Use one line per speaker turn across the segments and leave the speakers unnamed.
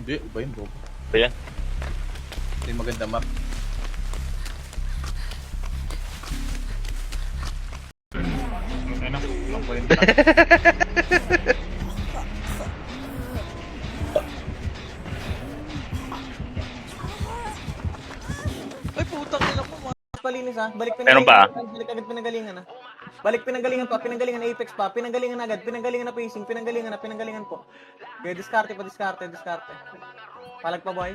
Hindi, iba yun, bro.
Ba yan?
Ito yung maganda map.
Ano? Ang po yun.
Ay, putang ina mo, mga palinis ha. Balik
Meron pa?
Balik agad pinagalingan ha. Balik pinagalingan pa, pinagalingan Apex pa, pinagalingan agad, pinagalingan na pacing, pinagalingan po. Okay, diskarte. Palag pa, boy.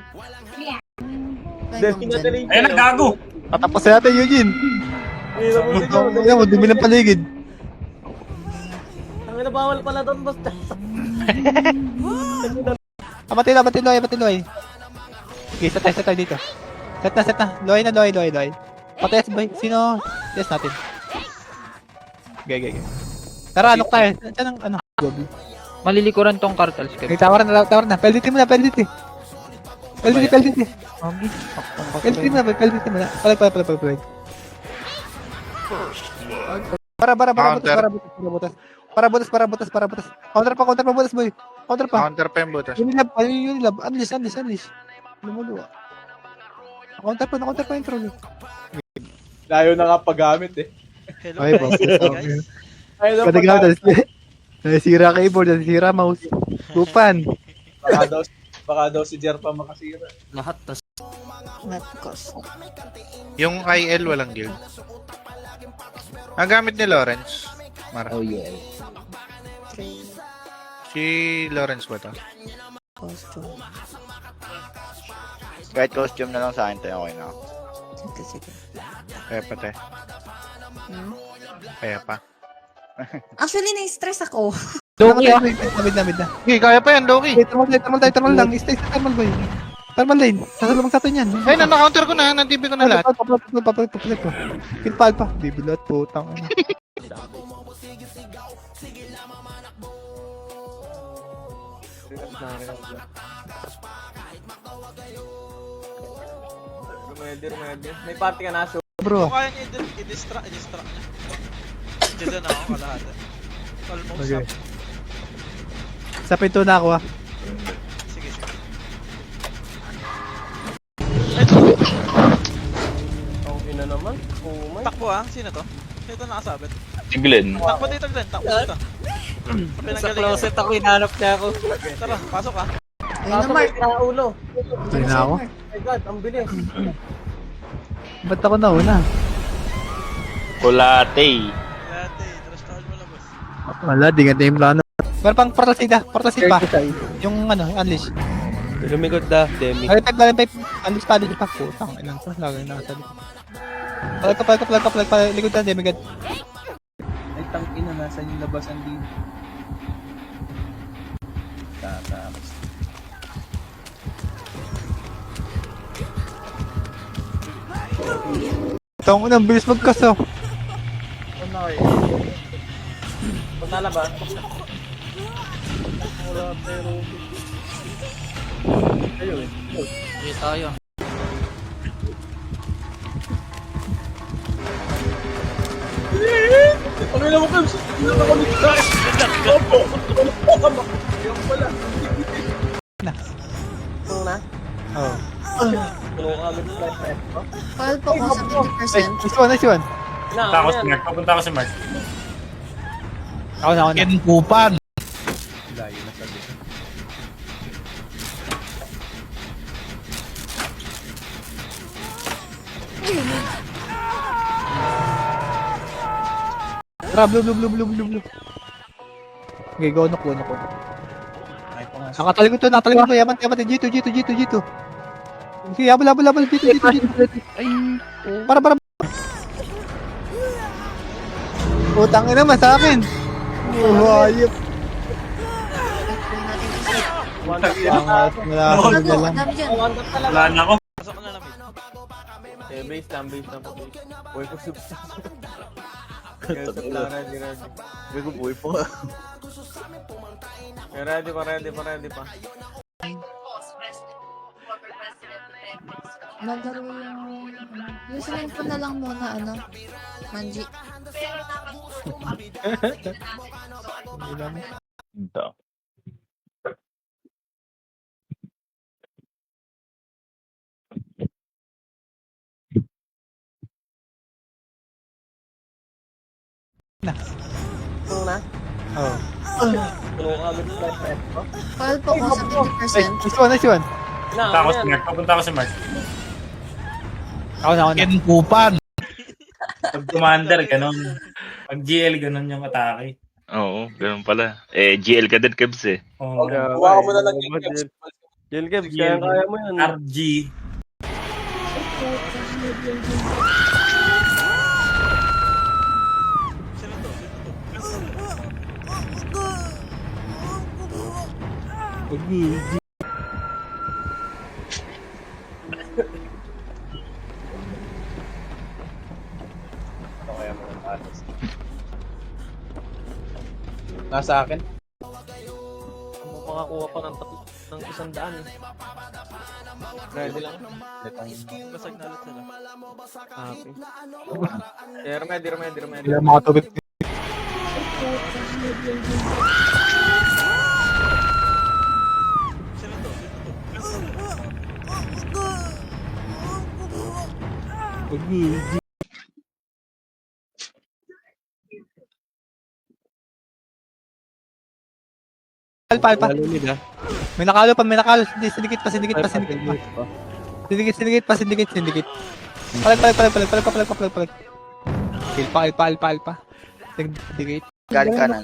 Ayun na, gago!
Patapos na natin, Eugene. Ayan mo, dumi ng paligid.
Ang ina, bawal pala doon, basta.
Abati Loy. Okay, set tayo dito. Set na. Loy. Patay boy. Sino? Yes natin. Okay. Tara, anok tayo. Saan ang ano? Gobi.
Malilikuran tong cartels.
Okay, tawar na. Pelditi muna. Pelditi.
Magi.
Pelditi muna. Palag. Para butas. Counter pa butas, boy. Counter pa.
Counter pa yung butas.
Unilab. Unleash. Lumuluwa. Counter pa yung troll.
Layo na nga paggamit eh.
Hello,
Ay, boss.
guys.
Layo na
Kadaglaw,
paggamit.
nasira keyboard, nasira mouse. Tupan.
Baka daw si Jer pa makasira.
Lahat tas.
Yung IL walang guild. Ang gamit ni Lawrence. Mara.
Oh yeah.
Si Lawrence ba to?
Kahit costume na lang sa akin tayo, okay na.
Sige.
Kaya pa te. Kaya pa.
Actually, na-stress ako.
Doki ah. Namid na.
Okay, kaya pa yan, Doki.
Thermal lang. Stay sa thermal boy. Thermal lane. Sasalubang sa atin yan.
Ay, na-counter ko na. Na-TV ko na lahat.
Papalit ko. Pinpal pa. Bibilot putang.
Remedy. May party ka na, so.
Bro.
Kaya niya i-distract niya. Diyan na ako kalahati. Almost
Okay.
up.
Sa pinto na ako ah.
Sige.
Ang ina naman. Oh my.
Takbo ah, sino to? Sino to nakasabit?
Si Glenn.
Takbo dito, Glenn. Takbo dito.
Sa closet ako, hinanap niya ako.
Tara, pasok ah.
Ayun na, Mark.
ulo.
Ito na ako.
Oh my God, ang bilis.
Ba't ako nauna?
Kulate.
Dati, trust mo lang, boss.
Wala, di nga yung plano. Pero pang portal seed pa. Yung ano, unleash.
Lumikot da, Demi.
Galing pipe. Unleash pa, pa. Putang, ilan ko. Lagi nakasabi. Palag pa. Likod na, demigod.
Ay, tangina. Nasaan yung labasan dito? Tapos.
Itong unang bilis magkaso.
Ano kayo? Paglalabas. Wala, pero... Ayun.
Hindi tayo.
Ano naman kayo? Ano naman kayo? Opo. Yung pala.
Ano na?
Oo.
Puno kami ng flashlight.
Call po ko sa 50%.
Nice one.
Papunta ako si Mark. Papunta ako si Mark.
Ako na.
Kinkupan.
Layo na sabi.
Tara, blue. Okay, go, no.
Ay, pa nga.
Nakatalikod to. Yaman. G2. Sige, habol. G2.
Ay,
Para. Putang ina naman sa akin. Ayop. Wala
Wala po,
lang.
ang dami dyan.
Wala na ako.
Pasok ko na lang.
Eh, base lang po. Boy ko substance.
Kaya sa plana, di ready.
Hindi ko boy po.
Kaya ready pa.
Maglaro yung... Usually ko na lang muna, Manji.
Ito.
Ito na.
Oh.
Puno ka agad sa F ko.
Call po ko sa 50%.
Nice one, nice one.
Punta ako si Mark. Papunta ako si Mark.
Ako na.
Kinkupan.
Pag commander, ganun. Pag GL, ganun yung atake.
Oo, ganun pala. Eh, GL ka din, Kebs eh.
Oh,
Kuha mo na lang yung caps.
Jill Kebs, kaya mo yun.
RG.
Nasa akin.
Makakuha pa ng 100 eh. Ready lang.
Basag na ulit sila.
Happy. Remedy.
Ilang mga tubig. Alpa. May nakalo pa. Hindi, sindikit pa. Sindikit. Palag. Alpa. Sindikit.
Galing kanan.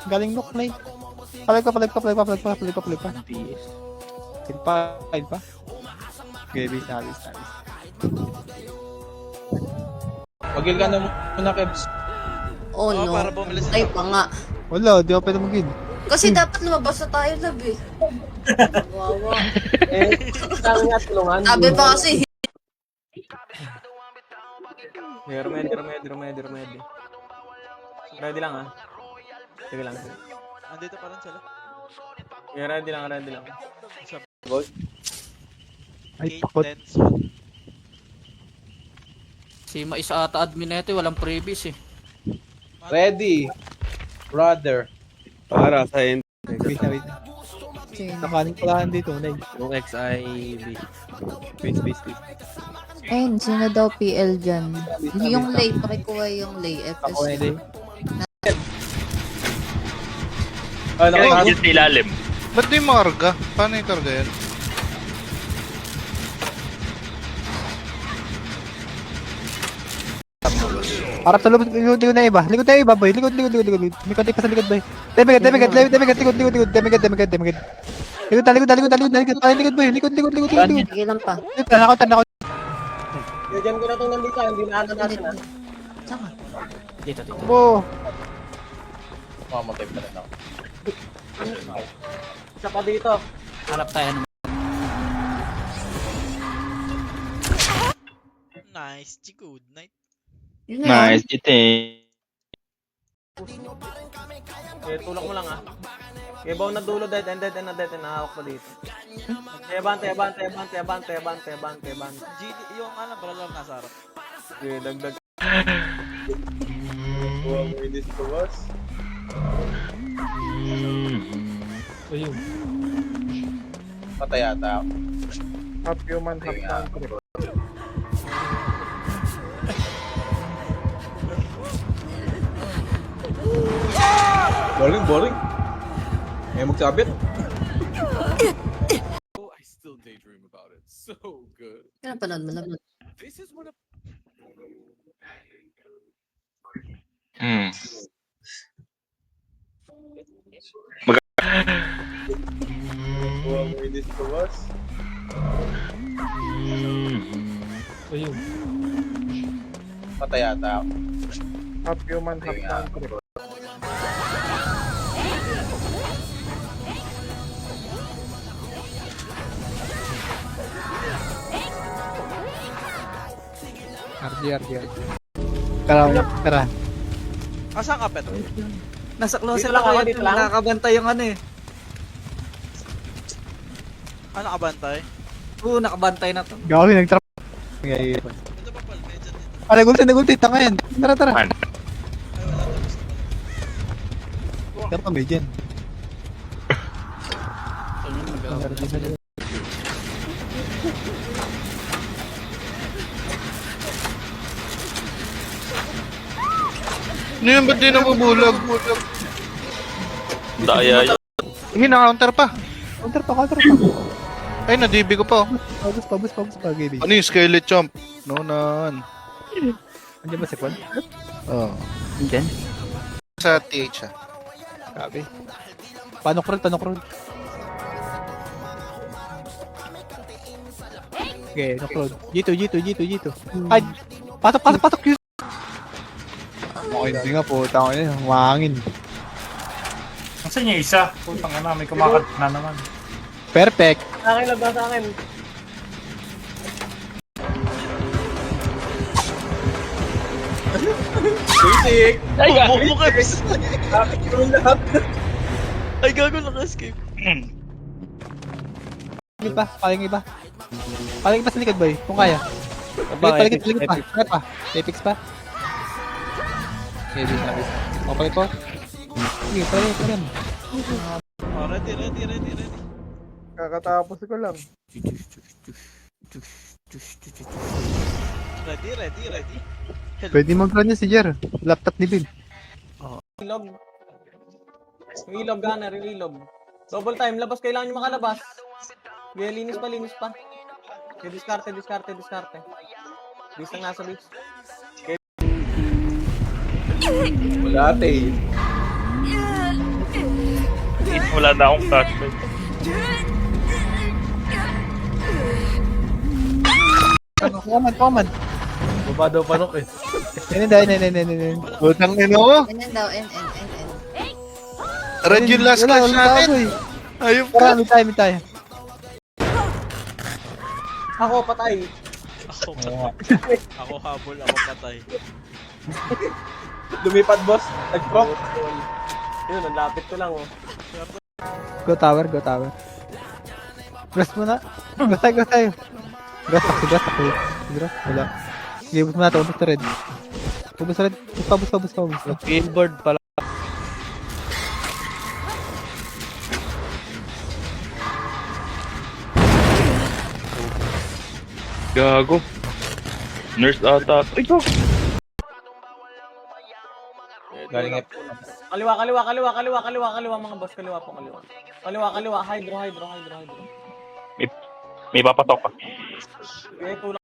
Galing nok, Nay. Palag pa. Alpa. Okay, bis.
Magil ka na muna, Kebs.
Oh no.
para bumili sila.
Ay pa nga.
Wala, di ako pwede magin.
Kasi dapat lumabas na tayo, lab eh. Wawa.
Kaya nga tulungan.
Sabi pa kasi.
Remedy. Ready lang ah. Sige lang.
Andito pa rin sila.
Ready lang.
Ay, takot.
Si Maisa ata admin na ito, walang previous eh.
Ready. Brother.
Para sa end.
Wait.
Sino?
Nakaling pala dito, Nay.
Yung XIV.
Wait.
Ayun, sino daw PL dyan? Yung lay, pakikuha yung lay.
Ako na
FS.
din.
Kaya yung sa ilalim.
Ba't di marga? Paano yung karga yan?
Harap sa loob, likod na iba. Likod na iba, boy. Likod. May konti pa sa likod, boy. Demigad. Likod. Likod, boy.
Sige lang pa.
Nakautan.
Diyan ko na itong nandito. Hindi na natin ah.
Saka.
Dito.
Oh.
Mamatay pa rin ako.
Isa pa dito.
Hanap tayo ng...
Nice, good night.
Yun na yun.
Ite.
Tulak mo lang ah. Kebaw na dulo, dead and nahawak pa dito. Bante.
GD, yung ano, brawler nasa harap.
Okay, dagdag.
Patay ata ako.
Half human, half tank.
Boring. May magsabit.
Kaya panood mo lang.
Patay ata ako.
Half human, half tank. RG. Tara.
Asan ka, Pet?
Nasa closet
Dito lang
ako
ako,
yan.
dito lang.
Nakakabantay yung ano eh.
Ano kabantay?
Oo, nakabantay na to.
Gawin, nag-trap. Ngayon.
Ito pa pala, medyo dito.
Nagulti. Tanga yan. Tara.
Man.
Tara pa, may dyan.
Ano yun? Ba't di nabubulag?
Daya yun.
Hina-counter pa.
Counter pa.
Ay, nadibi ko pa.
Pabus pa, Gaby.
Ano yung skelet chomp? No, nan.
Andiyan ba si Kwan?
Oh.
Andiyan.
Sa TH ah.
Gabi. Panok roll. Okay, knock roll. G2. Ay, patok yun. Okay, hindi nga po, tao yun, mahangin.
Nasaan niya isa? Putang ina, may kumakat na naman.
Perfect.
Sa akin, labas sa akin. Basic!
Ay, gago.
Bakit yung lahat?
Ay, gago naka-escape.
Paling iba sa likod, boy, kung kaya. Paligid pa. Kaya pa. Apex pa. Okay, bis. Okay po. Sige, paligid.
Oh, ready.
Kakatapos ko lang.
Ready.
Pwede mag-run niya si Jer. Laptop ni Bill.
Ilog. Yung ilog, gunner, yung ilog. Double time, labas, kailangan nyo makalabas. Yeah, linis pa. Okay, diskarte. Bis lang nasa bis.
Wala ate.
Wala na akong flashlight.
Command.
Baba daw panok eh.
Nene.
Utang ina ko.
N daw, N.
Red yung last clash natin. Ayun ka.
Tara, may tayo.
Ako, patay.
Ako habol, ako patay.
Lumipad boss. Nag-proc.
Yun, ang lapit ko lang, oh.
Go tower. Grass muna. Grass tayo. Grass ako. Grass, wala. Sige, ubus mo natin. Ubus na red. Ubus pa.
Billboard pala.
Gago. Nurse ata. Ay, gago.
Galing F.
Kaliwa, mga boss. Kaliwa. Kaliwa, hydro.
May papatok pa.
Okay, tulak.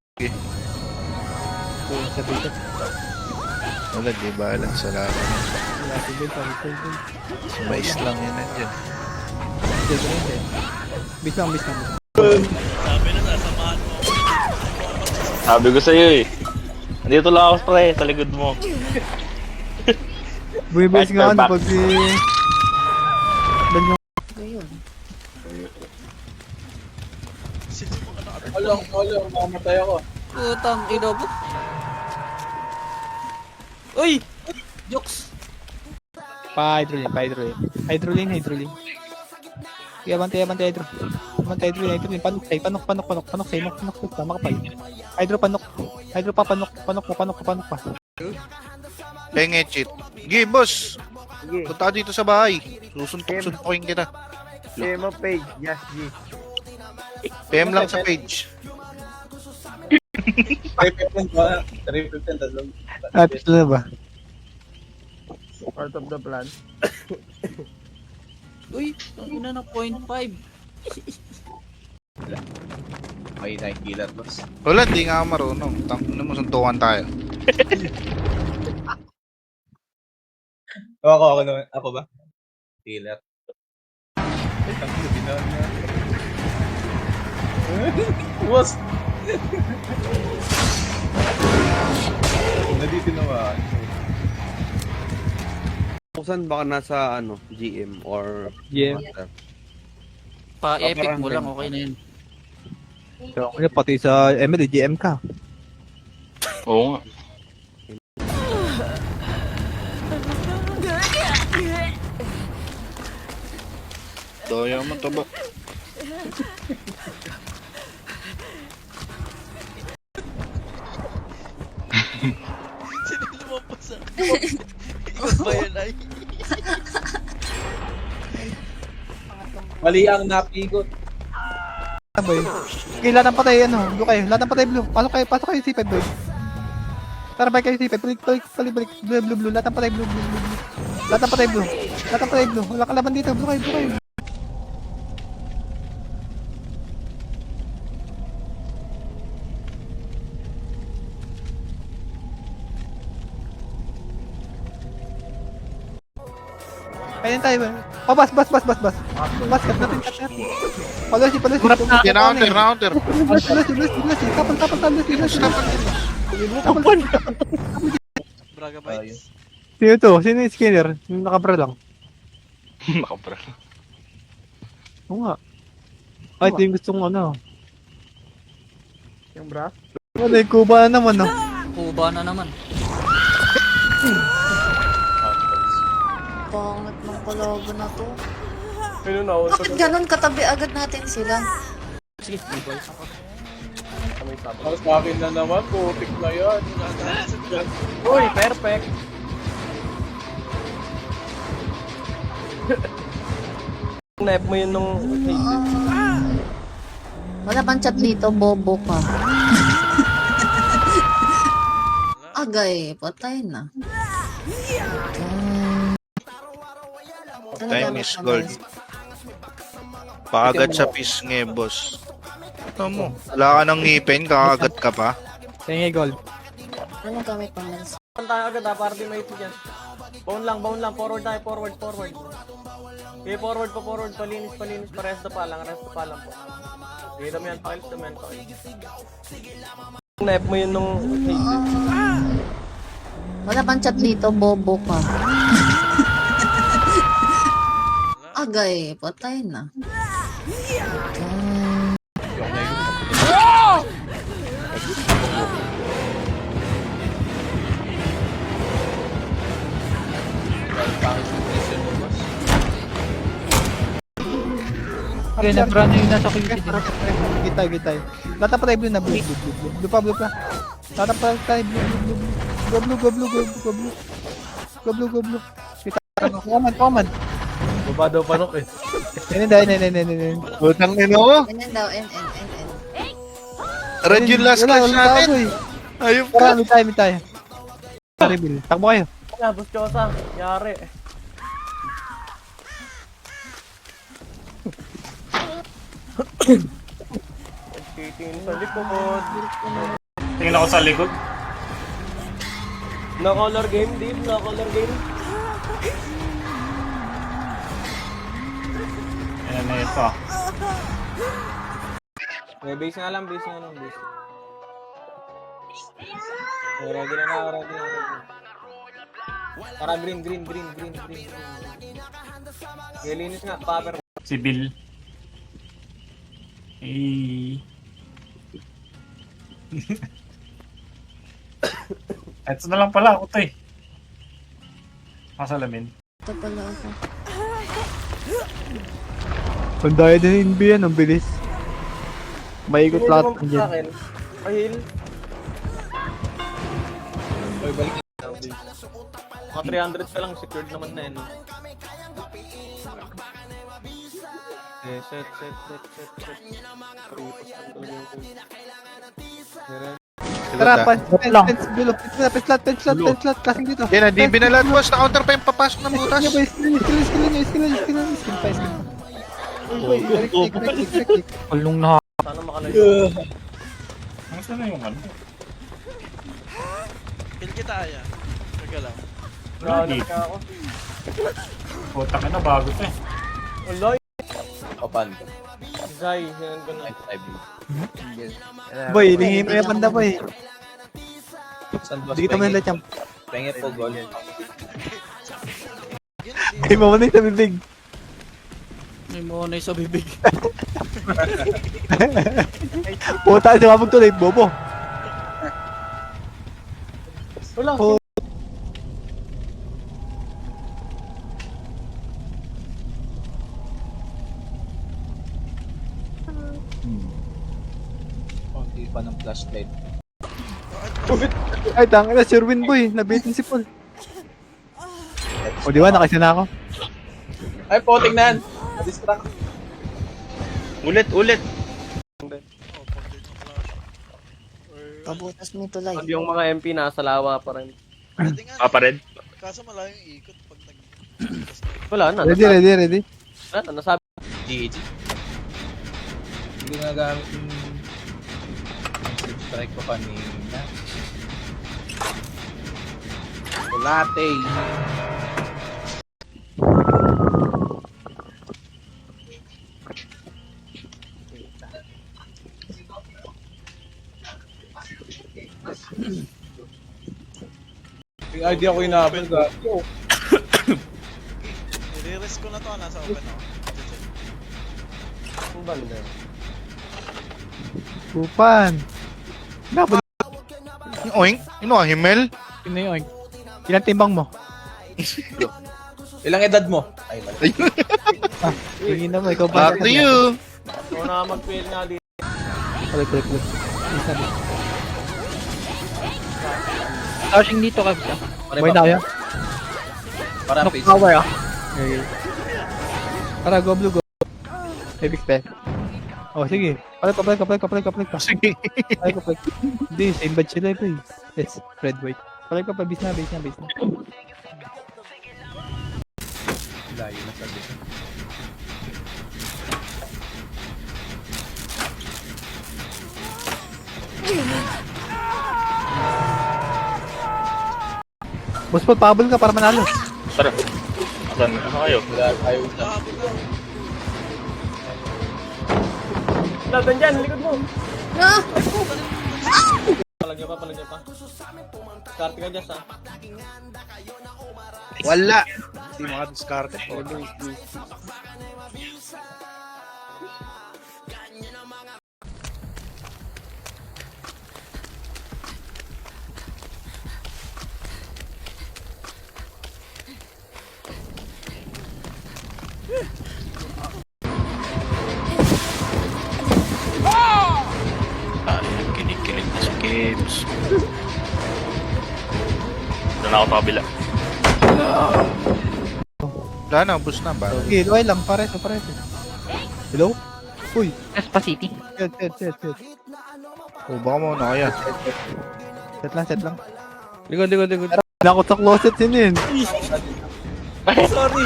Wala, di balance sa laban. Mais lang yun nandiyan.
Bis lang.
Sabi na, sasamahan mo.
Sabi ko sa'yo eh. Nandito lang ako pre, sa likod mo.
Buibis nga ano pag si...
Ayun.
Sino mo ka nakatapos?
Olong, makamatay ako.
Putang ina mo. Uy! Jokes!
Hydro lane. Kaya bantay hydro. Panok tayo. Tama ka pa. Hydro pa, panok pa.
Penge cheat. Sige, boss. Punta ka dito sa bahay. Susuntukin kita.
PM mo page, Just G.
PM lang sa page.
315 ba? 315 talong.
Ito na ba?
Part of the plan.
Uy, ang ina na 0.5.
May 9 killer boss.
Wala, di nga ako marunong. Tangin mo, suntukan tayo.
Ako ba? Killer. Ay, tangin na binawan niya. Boss! Nandito naman.
Saan baka nasa GM or
GM.
Pa-epic mo lang, okay na yun.
So, pati sa ML, GM ka.
Oo nga.
Daya mo to ba?
Sino lumabas sa akin? Ikaw ba yan ay?
Mali ang napigot.
Boy. Okay, lahat ng patay, blue kayo. Pasok kayo C5, boy. Tara, balik kayo, Sipe. Balik. Blue. Lahat ng patay, blue. Lahat ng patay, blue. Wala kalaban dito, blue kayo. Ayan tayo, ba? Oh, bas. Bas, cut natin. Palusi.
Counter.
Palusi. Kapal.
Braga bites.
Sino to? Sino yung skinner? Yung nakabra lang.
Nakapra.
Oo nga. Ay, ito yung gustong ano.
Yung bra?
Ano yung kuba na naman, no?
Kuba na naman.
Pangit ng kalaban na to.
Pero na,
Bakit ganun katabi agad natin sila?
Sige, B-boy.
tapos sa akin na naman, putik na yan. Uy, perfect. Nep mo yun nung...
Wala pang chat dito, bobo ka. Agay, patay na.
Time is gold. Pakagat sa pisngi, boss. Ano mo? Wala ka ng ngipin, kakagat ka pa.
Tingin gold.
Anong gamit pang lens?
Tayo agad ha, para di may ito dyan. Bound lang, forward tayo, forward. Okay, forward, palinis, resto pa lang po. Okay, damihan, pakils. Nep mo yun nung...
Wala pang chat dito, bobo ka. Agay, patay na.
Okay, nabra na yung nasa QC din. Gitay. Lahat na patay, blue na. Blue pa. Lahat na patay, blue. Go blue. Command.
Baba daw panok eh.
Nene.
Utang nino.
Ganyan daw, N.
Red yung last class natin. Ayun ka.
Tara, mitay. Reveal. Takbo kayo.
Boss Chosa, yari. Titingin sa likod.
Tingin ako sa likod.
No color game, deep.
Ayan na ito.
Okay, base nga lang. Ready na. Tara, green. Okay, linis nga, paper.
Si Bill. Ito na lang pala ako to eh. Masalamin.
Ito pala ako.
Ang daya din NB yan, ang bilis. Maikot lahat ng
Sa
dyan.
akin. Ayun. Oy, balik na. Mga 300 ka lang, secured naman na yun. Okay, set.
Tara, slot, kasing dito.
Yan, hindi binalat, boss. Na-counter pa yung papasok ng butas.
Skill pa. Palong na.
Sana makalayo.
Nasaan na yung ano?
Kill kita aya. Teka lang.
Grabe ka ako.
Puta ka na, bago to eh.
Wala.
Opan.
Zay, yan ko na.
Boy, lingin mo yung banda, boy.
Saan boss?
Hindi kita man champ.
Penge po, gol.
Ay, mamanay sa bibig.
May monay sa bibig.
Puta, sumabog tuloy, bobo.
Wala.
Oh.
Konti pa ng flashlight.
Ay, tangin na, sure win, boy. Nabitin si Paul. O, di ba? Nakasya na ako.
Ay, po, tingnan. Na-distract.
Ulit.
Oh, pag dito flash.
Pabutas mo tulay.
Pag yung mga MP nasa lawa pa rin.
Pwede nga.
Papa Red?
Kaso malayo yung ikot pag nag...
Wala na.
Ready.
Wala na, nasabi.
GG. Hindi nga gamit yung strike ko kanina. Kulate. Yung idea ko inabal ka.
I-re-risk ko na to, nasa open ako.
Ang banda.
Kupan. Double.
Oink? Ano, Himmel?
Sino yun? Ilang timbang mo?
Ilang edad mo? Ay, mali.
Tingin na mo, ikaw ba?
Back to you.
So na mag-fail nga dito.
Click. Isa na. Touching dito ka bisa. May na kaya?
Para
Knock
face.
power ah. Okay. Tara, go blue, go. Heavy spell. Oh, sige. Palag ka.
Sige.
Palag ka. Hindi, same batch sila ito eh. Yes, red white. Palag ka pa, base na.
Layo na sabi ko.
Boss po, pahabol ka para manalo.
Tara. Asan kayo?
Wala tayo na.
Laban dyan, likod mo.
Ah!
Palag niya pa. Diskarte ka dyan sa.
Wala. Hindi makadiskarte.
Ay, kinig na si Gibbs. Doon ako sa kabila.
Wala na, boost na ba?
Sige, luway lang, pareso. Hello? Uy,
Spacity.
set.
O, baka mo na kaya.
Set lang. Likod. Nakot sa closet yun.
Sorry.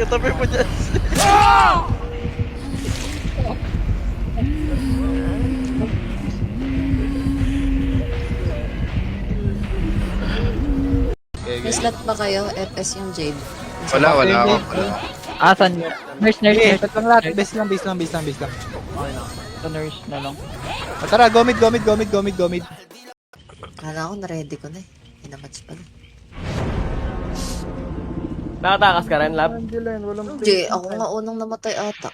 Katabi mo dyan.
May slot ba kayo? FS yung Jade.
Wala ako.
Asan yun? Nurse.
Sige, set lang lahat. Base lang.
Sa nurse na lang.
O, tara, go mid.
Kala ko na-ready ko na eh. Inamatch pala.
Nakatakas ka rin, Lab?
Hindi, ako nga unang namatay ata.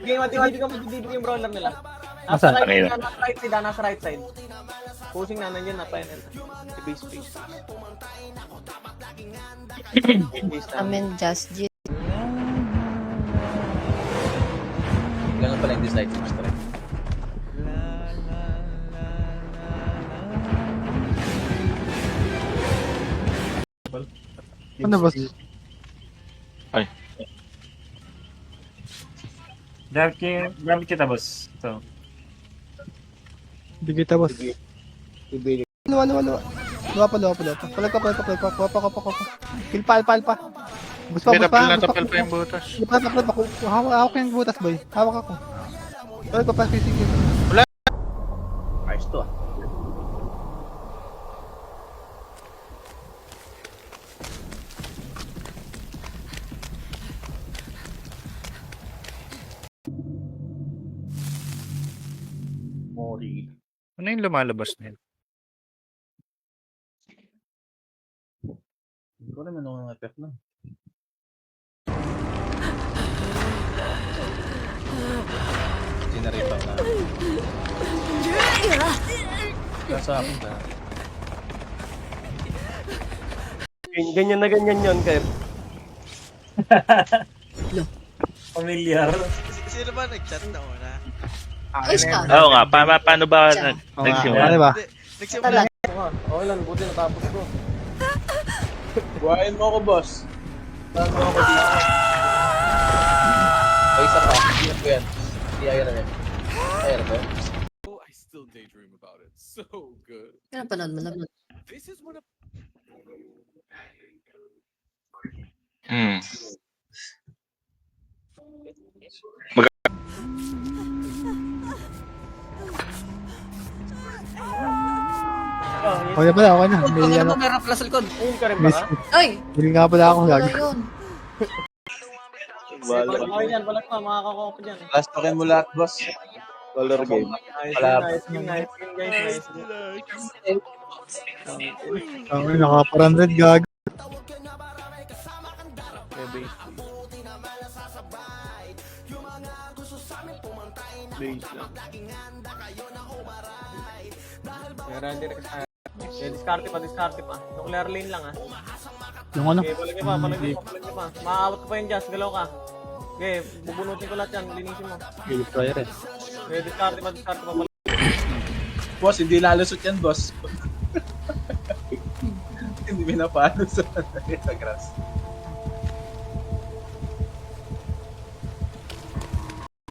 Sige, matibibig yung brawler nila.
Asan?
Nasa right side, nasa right side. Pushing na nandiyan na pa yun. Si base.
Amen, just G.
Ganun pala yung dislike mo strike.
Ano boss?
Gamit kita, boss. So,
Bigay ta boss. Luwa. Luwa pa. Palag ka. Kuha pa. Kill pa. Bus pa.
Tapil pa yung butas.
Tapil pa. Hawak ko yung butas, boy. Hawak ako. Palag ka pa, sige.
Ayos to ah. Mori.
Ano yung lumalabas na yun?
Hindi ko naman ang effect na. Sinaripa na. Nasa akin na.
Ganyan na ganyan yun, Kev.
familiar.
Sino ba nag-chat na una?
Ayos ka.
Oo nga, paano ba
Siya.
nagsimula?
Ano ba?
Nagsimula
Talaga.
Okay lang, buti natapos ko.
Buhayin mo ako, boss. Saan mo ako dito? Ay, isa pa. Hindi na po yan. Hindi ayaw na yan. Ayaw na po.
Kaya panood mo lang.
Hmm.
Okay na pala, okay na. May
Ano
ano.
mo meron pala sa likod?
Ayun ka rin ba?
Miss.
Ay!
Hindi nga pala ako
Wala
gag.
yun.
Balag mo yan, balag mo. Makakakuha ko dyan.
Last token mo lahat, boss. Color game.
Nice,
Wala.
nice, nice, guys, nice.
Ang naka-400 gag.
Base lang.
Ready na kasi. Discarte pa. Nuclear lane lang ah.
Yung ano?
Okay, palagay pa. Maaawat ko pa yung Jazz, galaw ka. Okay, bubunutin ko lahat yan, linisin mo.
Gilip player eh.
Okay, discarte pa.
Boss, hindi lalusot yan, boss. Hindi pinapalo sa grass.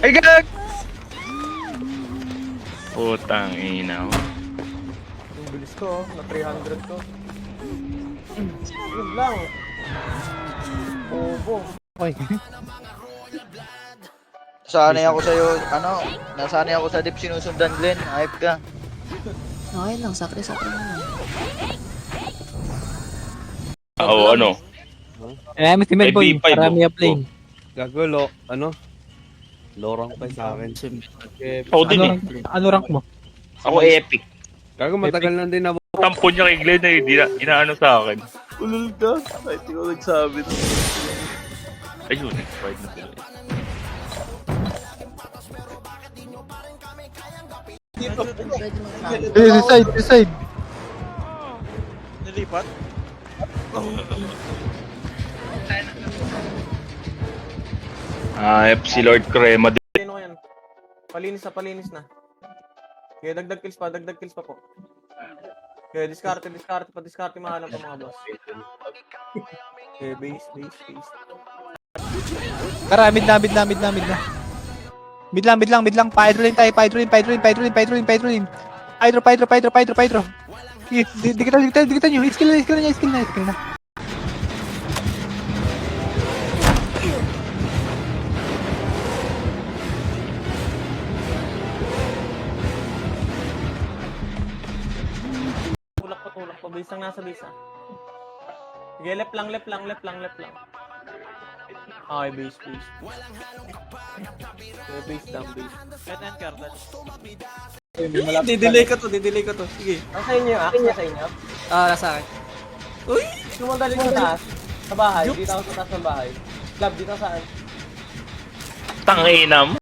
Ay, gag!
Putang ina.
Yung bilis ko, na 300 ko. Yun lang. Bobo.
Okay.
Nasanay ako sa'yo, nasanay ako sa dip sinusundan, Glenn. Hype ka.
Okay lang, sakri-sakri mo lang.
Oo, ano?
Eh, Mr. Melboy,
May B5
marami
oh.
ang playing.
Gagulo, lorang pa sa akin.
Ako din
Ano rank mo?
Ako epic.
Gago, matagal na din ako.
Tampo niya kay Glenn na hindi na inaano sa akin.
Ulul ka. Kahit ikaw nagsabi.
Ayun, expired na sila.
This side.
Nilipat?
FC Lord Crema.
Sino yan? Palinis na. Okay, dagdag kills pa po. Okay, discarte mahalang pa mga boss. Okay, base.
Tara, mid na. Mid lang. Pa-hydro lane tayo. Hydro. Dikitan nyo. Skill na.
Tulak pa. Base lang nasa base ah. Sige, left lang. Okay, base. Okay, base down.
Yan, Carlos.
Didelay ko to. Sige.
Nasa inyo yung axe, nasa inyo.
Nasa akin.
Sumandali sa taas. Sa bahay. Dito ako sa taas ng bahay. Club, dito saan?
Tangina mo.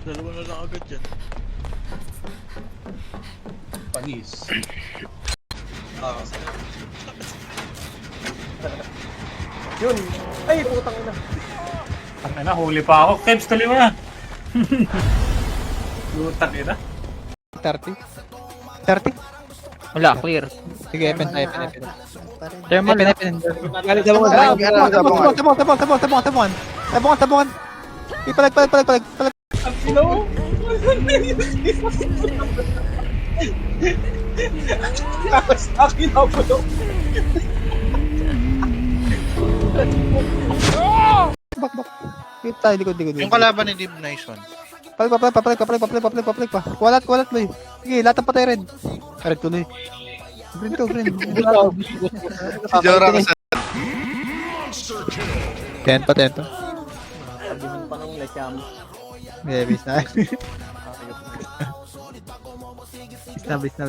Dalawa na lang agad yan.
Panis.
Yun! Ay, putang ina.
Ang ina, huli pa ako. Kebs, tuloy mo na. Lutang ina.
30.
Wala, clear.
Sige, epen.
Thermal.
Galit tabungan. Palag.
Tapos akin ako doon.
Bak. Kita, likod.
Yung kalaban ni Dib, nice one.
Palag pa. Kuwalat, boy. Sige, lahat ng patay red. Red tuloy. Green.
Si Jora ka sa...
Tento.
Sabihin pa nung lecham.
Yeah, base na. Base na.